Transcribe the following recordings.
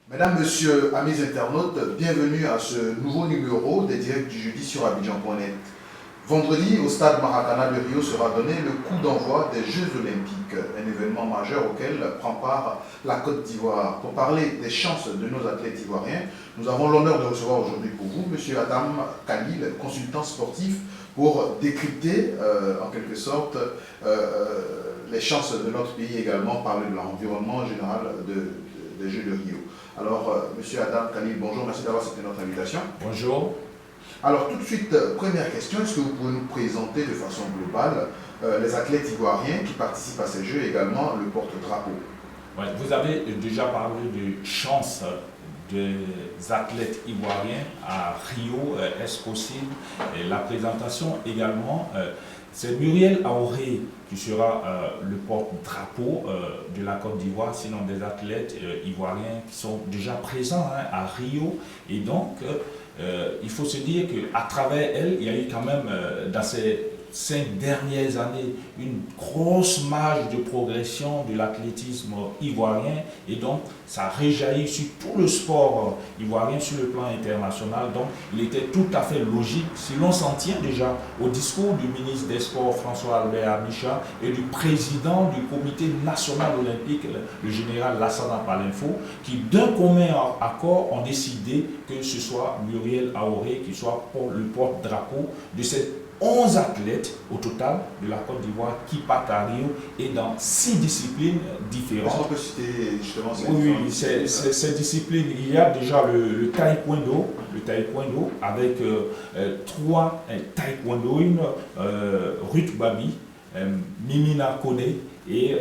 Mesdames, Messieurs, amis internautes, bienvenue à ce nouveau numéro des directs du jeudi sur Abidjan.net. Vendredi, au stade Maracana de Rio sera donné le coup d'envoi des Jeux Olympiques, un événement majeur auquel prend part la Côte d'Ivoire. Pour parler des chances de nos athlètes ivoiriens, nous avons l'honneur de recevoir aujourd'hui pour vous M. Adam Khalil, consultant sportif, pour décrypter en quelque sorte les chances de notre pays, également parler de l'environnement général des Jeux de Rio. Alors, Monsieur Adam Khalil, bonjour, merci d'avoir accepté notre invitation. Bonjour. Alors, tout de suite, première question, est-ce que vous pouvez nous présenter de façon globale les athlètes ivoiriens qui participent à ces Jeux et également le porte-drapeau? Ouais, vous avez déjà parlé de chance des athlètes ivoiriens à Rio. Est-ce possible? Et la présentation également, c'est Muriel Aoré qui sera le porte-drapeau de la Côte d'Ivoire, sinon des athlètes ivoiriens qui sont déjà présents à Rio. Et donc, il faut se dire qu'à travers elle, il y a eu quand même dans ces 5 dernières années une grosse marge de progression de l'athlétisme ivoirien, et donc ça réjaillit sur tout le sport ivoirien sur le plan international. Donc il était tout à fait logique, si l'on s'en tient déjà au discours du ministre des Sports François Albert Amicha et du président du comité national olympique, le général Lassana Palinfo, qui d'un commun accord ont décidé que ce soit Muriel Aoré qui soit le porte-drapeau de cette 11 athlètes au total de la Côte d'Ivoire qui partent à Rio et dans 6 disciplines différentes. Est-ce qu'on peut citer justement ces disciplines? Il y a déjà le taekwondo avec 3 taekwondoïnes, Ruth Babi, Mimina Kone et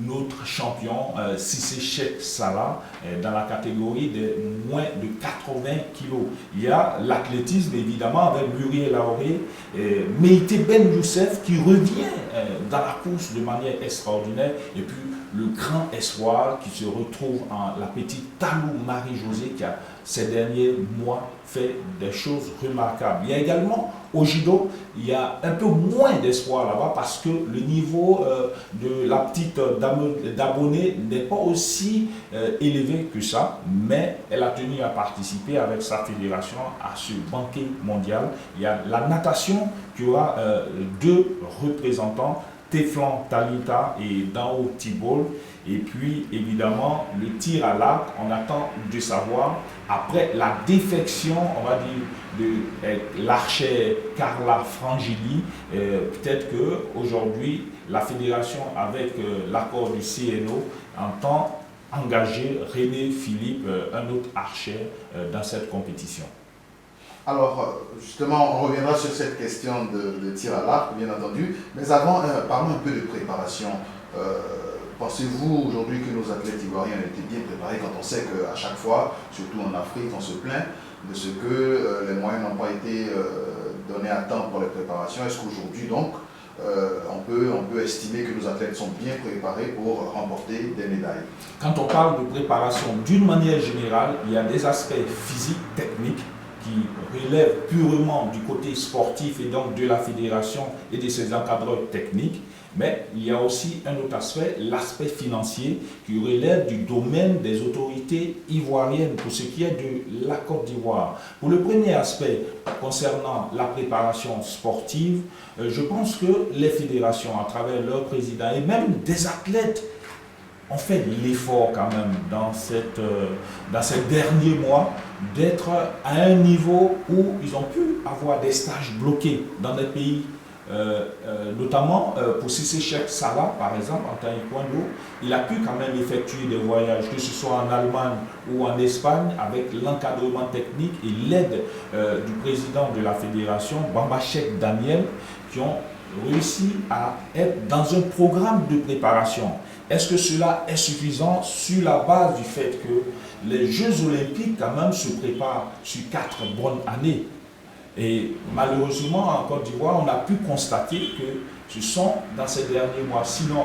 notre champion Sissé Cheikh Salah dans la catégorie de moins de 80 kg. Il y a l'athlétisme évidemment avec Muriel Aoré, Meïté Ben Youssef qui revient dans la course de manière extraordinaire, et puis le grand espoir qui se retrouve en la petite Talou Marie-Josée qui a ces derniers mois fait des choses remarquables. Il y a également au judo, il y a un peu moins d'espoir là-bas parce que le niveau de la petite d'abonnés n'est pas aussi élevé que ça, mais elle a tenu à participer avec sa fédération à ce banquet mondial. Il y a la natation qui aura 2 représentants, Teflan Talita et Dao Tibol. Et puis évidemment le tir à l'arc, on attend de savoir après la défection, on va dire, de l'archère Carla Frangilli, peut-être qu'aujourd'hui la fédération avec l'accord du CNO entend engager René Philippe, un autre archer, dans cette compétition. Alors, justement, on reviendra sur cette question de tir à l'arc, bien entendu, mais avant, parlons un peu de préparation. Pensez-vous aujourd'hui que nos athlètes ivoiriens ont été bien préparés quand on sait qu'à chaque fois, surtout en Afrique, on se plaint de ce que les moyens n'ont pas été donnés à temps pour les préparations? Est-ce qu'aujourd'hui, donc, on peut estimer que nos athlètes sont bien préparés pour remporter des médailles? Quand on parle de préparation, d'une manière générale, il y a des aspects physiques, techniques, qui relèvent purement du côté sportif et donc de la fédération et de ses encadreurs techniques. Mais il y a aussi un autre aspect, l'aspect financier, qui relève du domaine des autorités ivoiriennes pour ce qui est de la Côte d'Ivoire. Pour le premier aspect, concernant la préparation sportive, je pense que les fédérations, à travers leurs présidents et même des athlètes, ont fait l'effort quand même dans ces derniers mois d'être à un niveau où ils ont pu avoir des stages bloqués dans des pays. Notamment pour Sissé Cheikh Salah par exemple en taekwondo, il a pu quand même effectuer des voyages, que ce soit en Allemagne ou en Espagne, avec l'encadrement technique et l'aide du président de la fédération, Bamba Cheikh Daniel, qui ont réussi à être dans un programme de préparation. Est-ce que cela est suffisant sur la base du fait que les Jeux Olympiques quand même se préparent sur 4 bonnes années? Et malheureusement, en Côte d'Ivoire, on a pu constater que ce sont dans ces derniers mois, sinon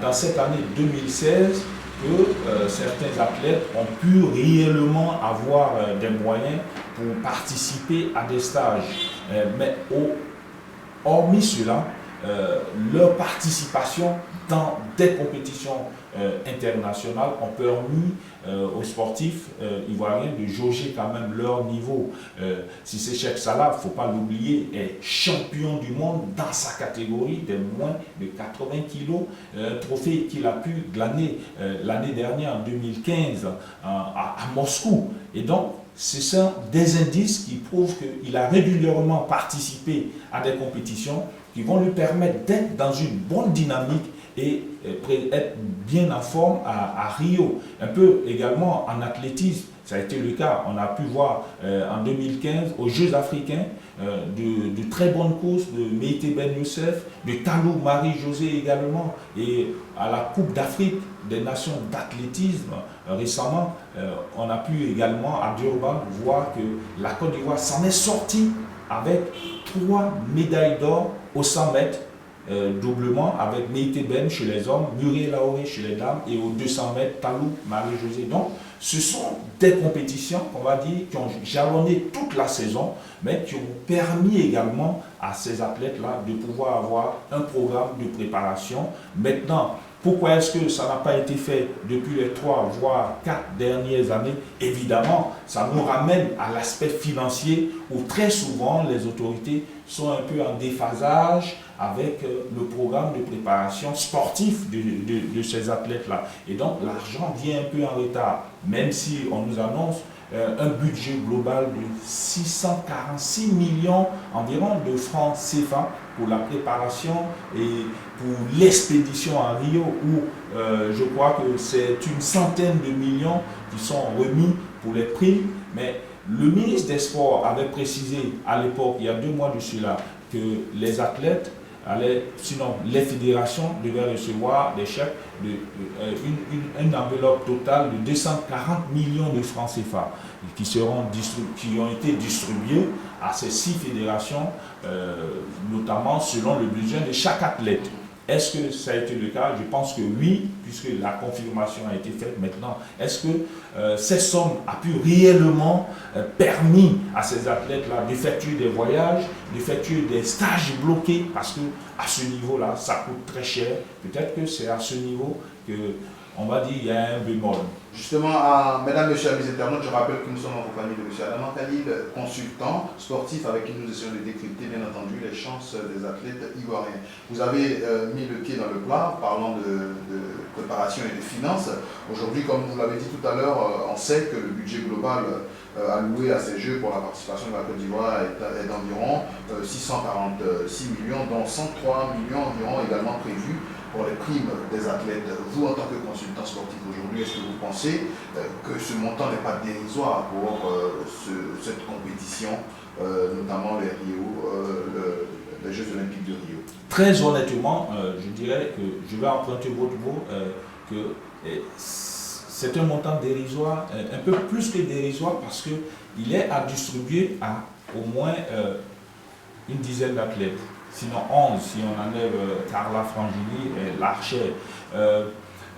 dans cette année 2016, que certains athlètes ont pu réellement avoir des moyens pour participer à des stages. Mais hormis cela, leur participation dans des compétitions internationales ont permis aux sportifs ivoiriens de jauger quand même leur niveau. Cissé Cheikh Salah, il ne faut pas l'oublier, est champion du monde dans sa catégorie des moins de 80 kilos, un trophée qu'il a pu glaner l'année dernière, en 2015, à Moscou. Et donc, ce sont des indices qui prouvent qu'il a régulièrement participé à des compétitions qui vont lui permettre d'être dans une bonne dynamique et être bien en forme à Rio. Un peu également en athlétisme, ça a été le cas. On a pu voir en 2015 aux Jeux africains de très bonnes courses de Meïté Ben Youssef, de Talou Marie-José également, et à la Coupe d'Afrique des Nations d'athlétisme récemment, on a pu également à Durban voir que la Côte d'Ivoire s'en est sortie avec 3 médailles d'or au 100 mètres, doublement avec Meïté Ben chez les hommes, Muriel Laoré chez les dames, et aux 200 mètres, Talou Marie-José. Donc, ce sont des compétitions, on va dire, qui ont jalonné toute la saison, mais qui ont permis également à ces athlètes-là de pouvoir avoir un programme de préparation. Maintenant, pourquoi est-ce que ça n'a pas été fait depuis les 3 voire 4 dernières années? Évidemment, ça nous ramène à l'aspect financier où très souvent les autorités sont un peu en déphasage avec le programme de préparation sportif de ces athlètes-là. Et donc l'argent vient un peu en retard, même si on nous annonce un budget global de 646 millions environ de francs CFA pour la préparation et pour l'expédition à Rio, où je crois que c'est une centaine de millions qui sont remis pour les primes. Mais le ministre des Sports avait précisé à l'époque, il y a 2 mois de cela, que les athlètes sinon les fédérations devaient recevoir des chèques une enveloppe totale de 240 millions de francs CFA qui ont été distribués à ces 6 fédérations, notamment selon le budget de chaque athlète. Est-ce que ça a été le cas? Je pense que oui, puisque la confirmation a été faite maintenant. Est-ce que cette somme a pu réellement permis à ces athlètes-là d'effectuer des voyages, d'effectuer des stages bloqués? Parce que à ce niveau-là, ça coûte très cher. Peut-être que c'est à ce niveau que, on va dire, il y a un bémol. Justement, mesdames, messieurs, amis internautes, je rappelle que nous sommes en compagnie de M. Adam Khalil, consultant sportif avec qui nous essayons de décrypter, bien entendu, les chances des athlètes ivoiriens. Vous avez mis le pied dans le plat, parlant de préparation et de finances. Aujourd'hui, comme vous l'avez dit tout à l'heure, on sait que le budget global alloué à ces Jeux pour la participation de la Côte d'Ivoire est d'environ 646 millions, dont 103 millions environ également prévus pour les primes des athlètes. Vous, en tant que consultant sportif aujourd'hui, est-ce que vous pensez que ce montant n'est pas dérisoire pour cette compétition, notamment les Jeux Olympiques de Rio? Très honnêtement, je dirais que je vais emprunter votre mot, que c'est un montant dérisoire, un peu plus que dérisoire, parce qu'il est à distribuer à au moins une dizaine d'athlètes. Sinon 11, si on enlève Carla Frangini et Larcher.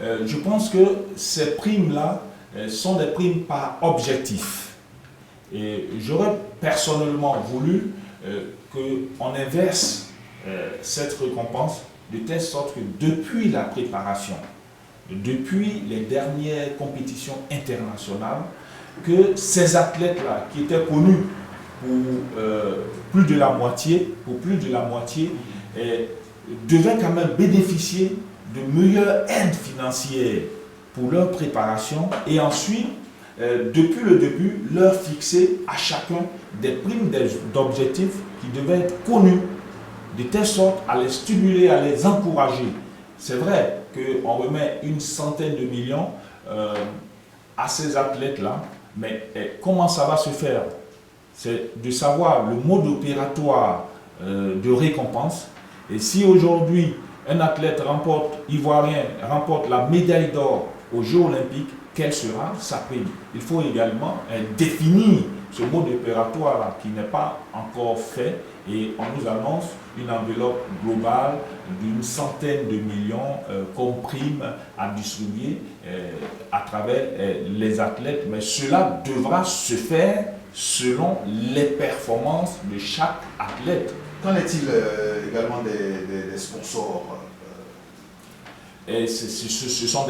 Je pense que ces primes-là sont des primes par objectif. Et j'aurais personnellement voulu qu'on inverse cette récompense de telle sorte que depuis la préparation, depuis les dernières compétitions internationales, que ces athlètes-là qui étaient connus pour plus de la moitié, devaient quand même bénéficier de meilleures aides financières pour leur préparation et ensuite, depuis le début, leur fixer à chacun des primes d'objectifs qui devaient être connus, de telle sorte à les stimuler, à les encourager. C'est vrai qu'on remet une centaine de millions à ces athlètes-là, mais comment ça va se faire? C'est de savoir le mode opératoire de récompense. Et si aujourd'hui un athlète ivoirien remporte la médaille d'or aux Jeux Olympiques, quelle sera sa prime? Il faut également définir ce mode opératoire qui n'est pas encore fait, et on nous annonce une enveloppe globale d'une centaine de millions comme prime à distribuer à travers les athlètes, mais cela devra se faire selon les performances de chaque athlète. Qu'en est-il également des sponsors? Et ce sont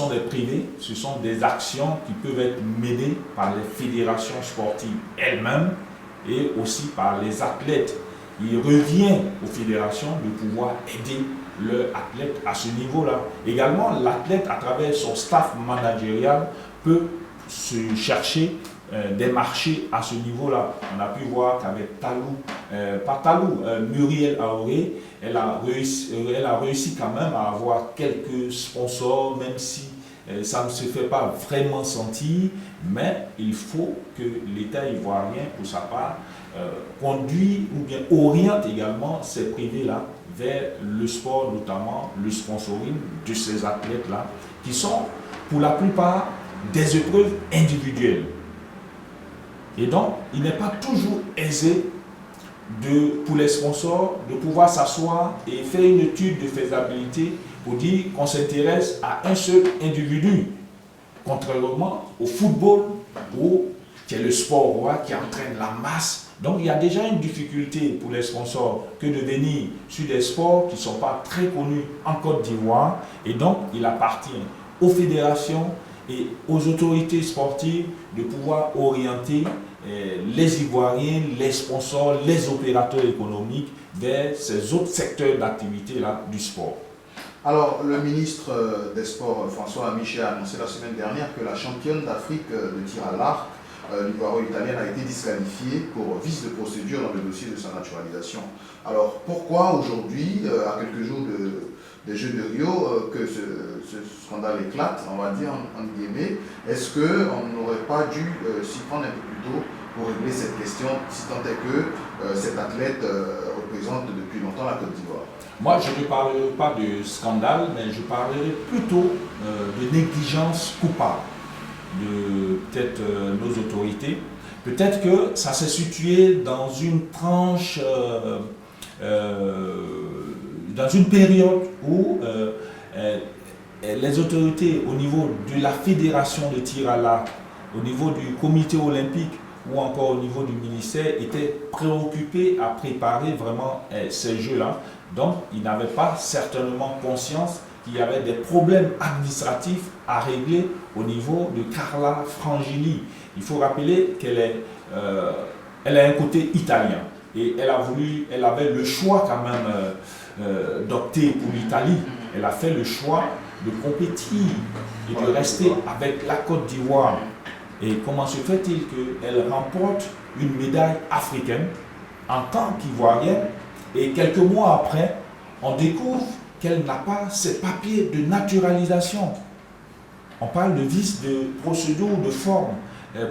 des privés, ce sont des actions qui peuvent être menées par les fédérations sportives elles-mêmes et aussi par les athlètes. Il revient aux fédérations de pouvoir aider leurs athlètes à ce niveau-là. Également, l'athlète, à travers son staff managérial, peut se chercher des marchés à ce niveau-là. On a pu voir qu'avec Muriel Aoré, elle a réussi quand même à avoir quelques sponsors, même si ça ne se fait pas vraiment sentir, mais il faut que l'État ivoirien, pour sa part, conduit ou bien oriente également ces privés-là vers le sport, notamment le sponsoring de ces athlètes-là, qui sont pour la plupart des épreuves individuelles. Et donc, il n'est pas toujours aisé pour les sponsors de pouvoir s'asseoir et faire une étude de faisabilité pour dire qu'on s'intéresse à un seul individu, contrairement au football qui est le sport roi qui entraîne la masse. Donc il y a déjà une difficulté pour les sponsors que de venir sur des sports qui ne sont pas très connus en Côte d'Ivoire, et donc il appartient aux fédérations et aux autorités sportives de pouvoir orienter les Ivoiriens, les sponsors, les opérateurs économiques vers ces autres secteurs d'activité-là du sport. Alors, le ministre des Sports, François Michel, a annoncé la semaine dernière que la championne d'Afrique de tir à l'arc, l'ivoiro-italienne, a été disqualifiée pour vice de procédure dans le dossier de sa naturalisation. Alors, pourquoi aujourd'hui, à quelques jours des Jeux de Rio, que ce scandale éclate, on va dire en guillemets, est-ce qu'on n'aurait pas dû s'y prendre un peu plus tôt pour régler cette question, si tant est que cet athlète représente depuis longtemps la Côte d'Ivoire? Moi, je ne parlerai pas de scandale, mais je parlerai plutôt de négligence coupable de peut-être nos autorités. Peut-être que ça s'est situé dans une tranche, dans une période où les autorités au niveau de la fédération de tir à l'arc, au niveau du comité olympique ou encore au niveau du ministère étaient préoccupés à préparer vraiment ces jeux-là. Donc, ils n'avaient pas certainement conscience qu'il y avait des problèmes administratifs à régler au niveau de Carla Frangilli. Il faut rappeler elle a un côté italien et elle avait le choix quand même d'opter pour l'Italie. Elle a fait le choix de compétir et de rester avec la Côte d'Ivoire. Et comment se fait-il qu'elle remporte une médaille africaine en tant qu'Ivoirienne et quelques mois après, on découvre qu'elle n'a pas ses papiers de naturalisation? On parle de vice de procédure de forme.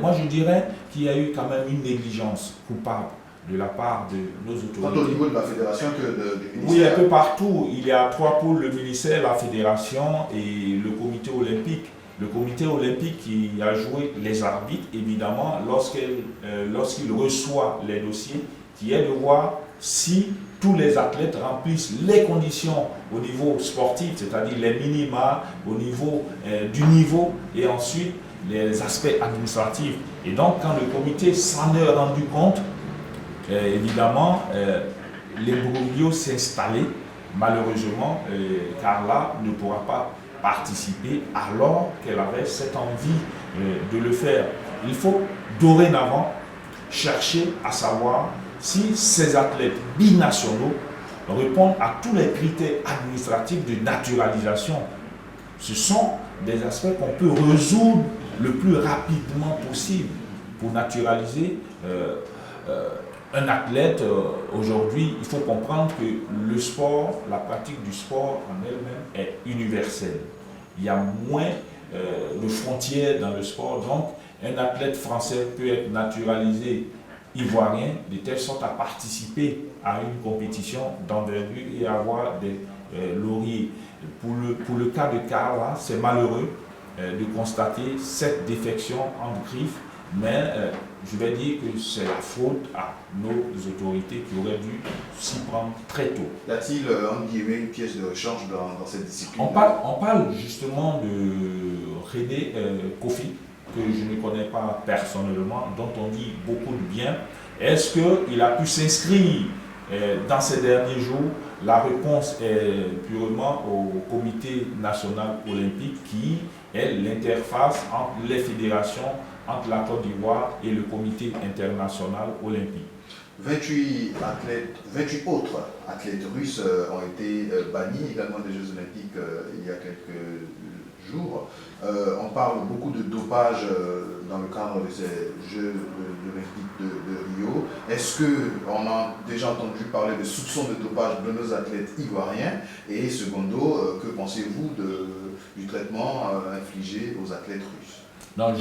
Moi, je dirais qu'il y a eu quand même une négligence coupable de la part de nos autorités. Tant au niveau de la fédération que du ministère? Oui, un peu partout. Il y a trois pôles, le ministère, la fédération et le comité olympique. Le comité olympique qui a joué les arbitres, évidemment, lorsqu'il reçoit les dossiers, qui est de voir si tous les athlètes remplissent les conditions au niveau sportif, c'est-à-dire les minima, au niveau du niveau, et ensuite les aspects administratifs. Et donc, quand le comité s'en est rendu compte, évidemment, l'imbroglio s'est installé. Malheureusement, Carla ne pourra pas participer alors qu'elle avait cette envie de le faire. Il faut dorénavant chercher à savoir si ces athlètes binationaux répondent à tous les critères administratifs de naturalisation. Ce sont des aspects qu'on peut résoudre le plus rapidement possible pour naturaliser un athlète. Aujourd'hui, il faut comprendre que le sport, la pratique du sport en elle-même est universelle. Il y a moins de frontières dans le sport. Donc, un athlète français peut être naturalisé ivoirien de telle sorte à participer à une compétition d'envergure et avoir des lauriers. Pour le cas de Carla, c'est malheureux de constater cette défection en griffe, mais je vais dire que c'est la faute à nos autorités qui auraient dû s'y prendre très tôt. Y a-t-il, entre guillemets, une pièce de rechange dans cette discipline? On parle justement de René Kofi, que je ne connais pas personnellement, dont on dit beaucoup de bien. Est-ce qu'il a pu s'inscrire dans ces derniers jours, la réponse est purement au Comité national olympique qui est l'interface entre les fédérations, entre la Côte d'Ivoire et le Comité international olympique. 28 autres athlètes russes ont été bannis également des Jeux olympiques il y a quelques jours. On parle beaucoup de dopage dans le cadre de ces Jeux olympiques de Rio. Est-ce qu'on a déjà entendu parler de soupçons de dopage de nos athlètes ivoiriens? Et secondo, que pensez-vous du traitement infligé aux athlètes russes? Non,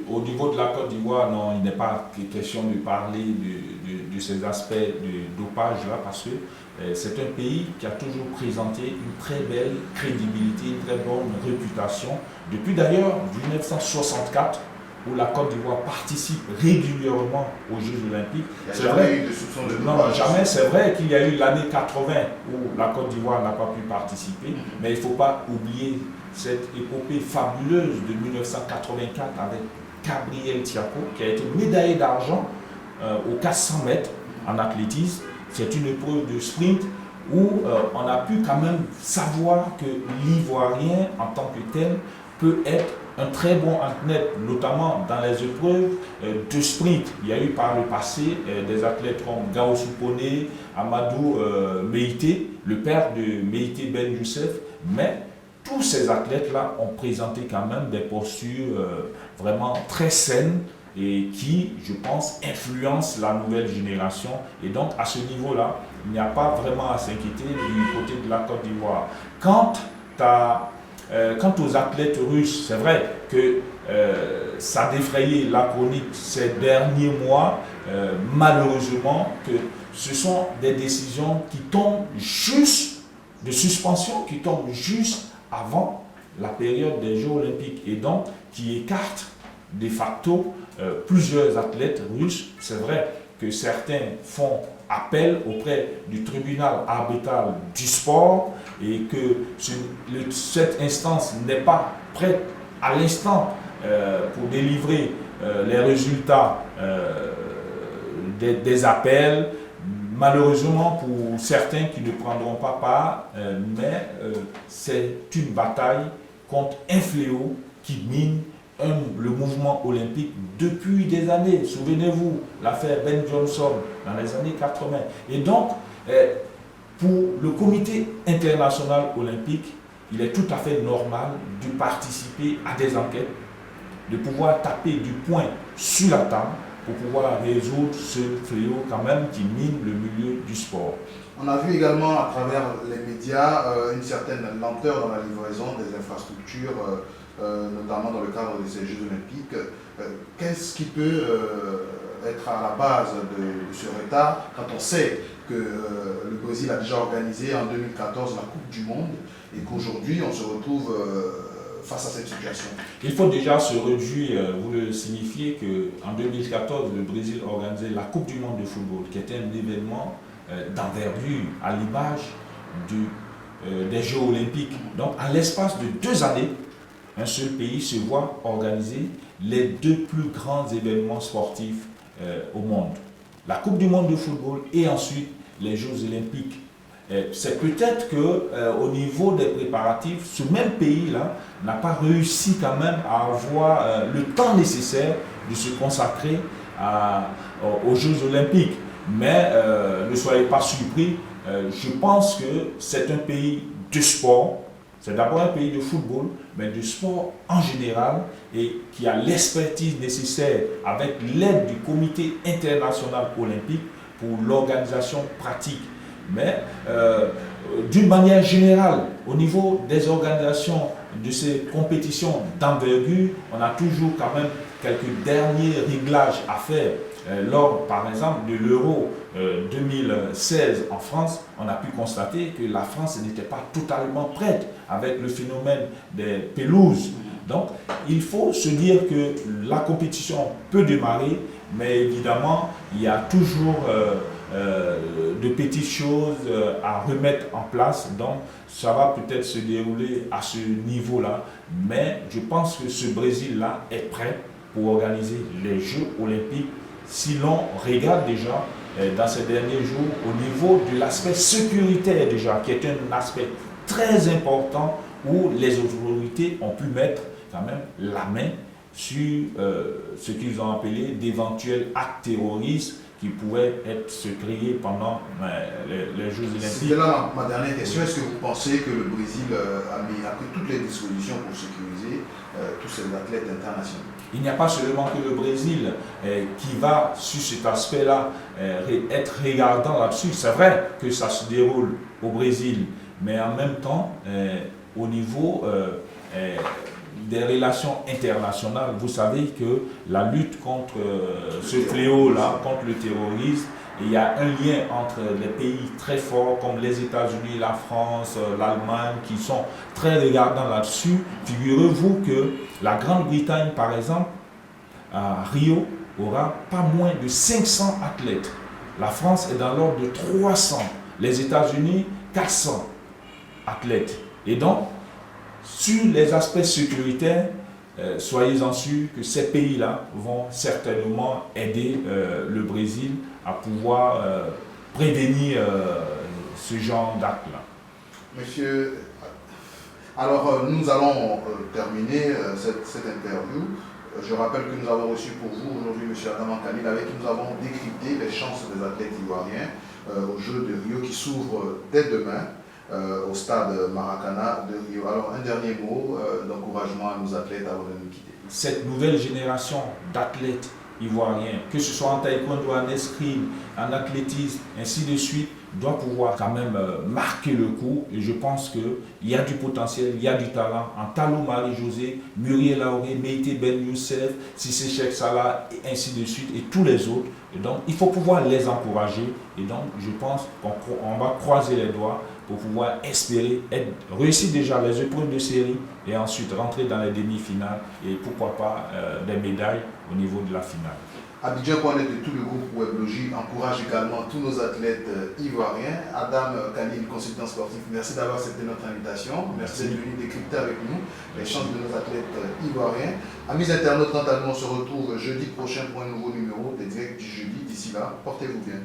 au niveau de la Côte d'Ivoire, non, il n'est pas question de parler de ces aspects de dopage-là, parce que c'est un pays qui a toujours présenté une très belle crédibilité, une très bonne réputation. Depuis d'ailleurs 1964, où la Côte d'Ivoire participe régulièrement aux Jeux olympiques. Il n'y a jamais eu de soupçon de dopage? Non, jamais. C'est vrai qu'il y a eu l'année 80 où la Côte d'Ivoire n'a pas pu participer, mais il ne faut pas oublier cette épopée fabuleuse de 1984 avec Gabriel Tiako, qui a été médaillé d'argent aux 400 mètres en athlétisme. C'est une épreuve de sprint où on a pu quand même savoir que l'Ivoirien en tant que tel peut être un très bon athlète, notamment dans les épreuves de sprint. Il y a eu par le passé des athlètes comme Gao Soupone, Amadou Meïté, le père de Meïté Ben Youssef, mais tous ces athlètes-là ont présenté quand même des postures vraiment très saines et qui, je pense, influencent la nouvelle génération. Et donc, à ce niveau-là, il n'y a pas vraiment à s'inquiéter du côté de la Côte d'Ivoire. Quant aux athlètes russes, c'est vrai que ça a défrayé la chronique ces derniers mois, malheureusement, que ce sont des décisions qui tombent juste, de suspension, qui tombent juste avant la période des Jeux olympiques et donc qui écartent de facto plusieurs athlètes russes. C'est vrai que certains font appel auprès du tribunal arbitral du sport et que cette instance n'est pas prête à l'instant pour délivrer les résultats des appels. Malheureusement pour certains qui ne prendront pas part, mais c'est une bataille contre un fléau qui mine le mouvement olympique depuis des années. Souvenez-vous, l'affaire Ben Johnson dans les années 80. Et donc, pour le Comité international olympique, il est tout à fait normal de participer à des enquêtes, de pouvoir taper du poing sur la table pour pouvoir résoudre ce fléau quand même qui mine le milieu du sport. On a vu également à travers les médias une certaine lenteur dans la livraison des infrastructures, notamment dans le cadre de ces Jeux olympiques. Qu'est-ce qui peut être à la base de ce retard quand on sait que le Brésil a déjà organisé en 2014 la Coupe du Monde et qu'aujourd'hui on se retrouve face à cette situation? Il faut déjà se réjouir, vous le signifiez, qu'en 2014, le Brésil a organisé la Coupe du Monde de football, qui était un événement d'envergure, à l'image des Jeux olympiques. Donc, en l'espace de 2 années, un seul pays se voit organiser les 2 plus grands événements sportifs au monde. La Coupe du Monde de football et ensuite les Jeux olympiques. C'est peut-être qu'au niveau des préparatifs, ce même pays-là n'a pas réussi quand même à avoir le temps nécessaire de se consacrer aux Jeux olympiques. Mais ne soyez pas surpris, je pense que c'est un pays de sport. C'est d'abord un pays de football, mais de sport en général, et qui a l'expertise nécessaire avec l'aide du Comité international olympique pour l'organisation pratique. Mais d'une manière générale, au niveau des organisations de ces compétitions d'envergure, on a toujours quand même quelques derniers réglages à faire. Lors, par exemple, de l'Euro 2016 en France, on a pu constater que la France n'était pas totalement prête avec le phénomène des pelouses. Donc, il faut se dire que la compétition peut démarrer, mais évidemment, il y a toujours de petites choses à remettre en place. Donc, ça va peut-être se dérouler à ce niveau-là. Mais je pense que ce Brésil-là est prêt pour organiser les Jeux olympiques. Si l'on regarde déjà dans ces derniers jours au niveau de l'aspect sécuritaire déjà, qui est un aspect très important où les autorités ont pu mettre quand même la main sur ce qu'ils ont appelé d'éventuels actes terroristes qui pouvaient se créer pendant les Jeux Olympiques. C'était là ma dernière question. Est-ce que vous pensez que le Brésil a pris toutes les dispositions pour sécuriser tous ces athlètes internationaux? Il n'y a pas seulement que le Brésil qui va, sur cet aspect-là, être regardant là-dessus. C'est vrai que ça se déroule au Brésil, mais en même temps, au niveau des relations internationales, vous savez que la lutte contre ce fléau-là, contre le terrorisme, il y a un lien entre les pays très forts comme les États-Unis, la France, l'Allemagne, qui sont très regardants là-dessus. Figurez-vous que la Grande-Bretagne, par exemple, à Rio, aura pas moins de 500 athlètes. La France est dans l'ordre de 300. Les États-Unis, 400 athlètes. Et donc, sur les aspects sécuritaires, soyez-en sûrs que ces pays-là vont certainement aider le Brésil à pouvoir prévenir ce genre d'actes-là. Monsieur, alors nous allons terminer cette interview. Je rappelle que nous avons reçu pour vous aujourd'hui M. Adam Khalil, avec qui nous avons décrypté les chances des athlètes ivoiriens aux Jeux de Rio qui s'ouvrent dès demain au stade Maracana de Rio. Alors un dernier mot d'encouragement à nos athlètes avant de nous quitter. Cette nouvelle génération d'athlètes ivoiriens, que ce soit en taekwondo, en escrime, en athlétisme, ainsi de suite, doit pouvoir quand même marquer le coup. Et je pense qu'il y a du potentiel, il y a du talent en Talou Marie-José, Muriel Laoré, Meïté Ben Youssef, Sissé Cheikh Salah, et ainsi de suite, et tous les autres. Et donc, il faut pouvoir les encourager. Et donc, je pense qu'on va croiser les doigts pour pouvoir espérer réussir déjà les épreuves de série et ensuite rentrer dans les demi-finales et pourquoi pas des médailles au niveau de la finale. Abidjan.net de tout le groupe Weblogie encourage également tous nos athlètes ivoiriens. Adam Khalil, consultant sportif, merci d'avoir accepté notre invitation. Merci d'être venu décrypter avec nous les chances de nos athlètes ivoiriens. Amis internautes, quant à nous, on se retrouve jeudi prochain pour un nouveau numéro des Directs du jeudi. D'ici là, portez-vous bien.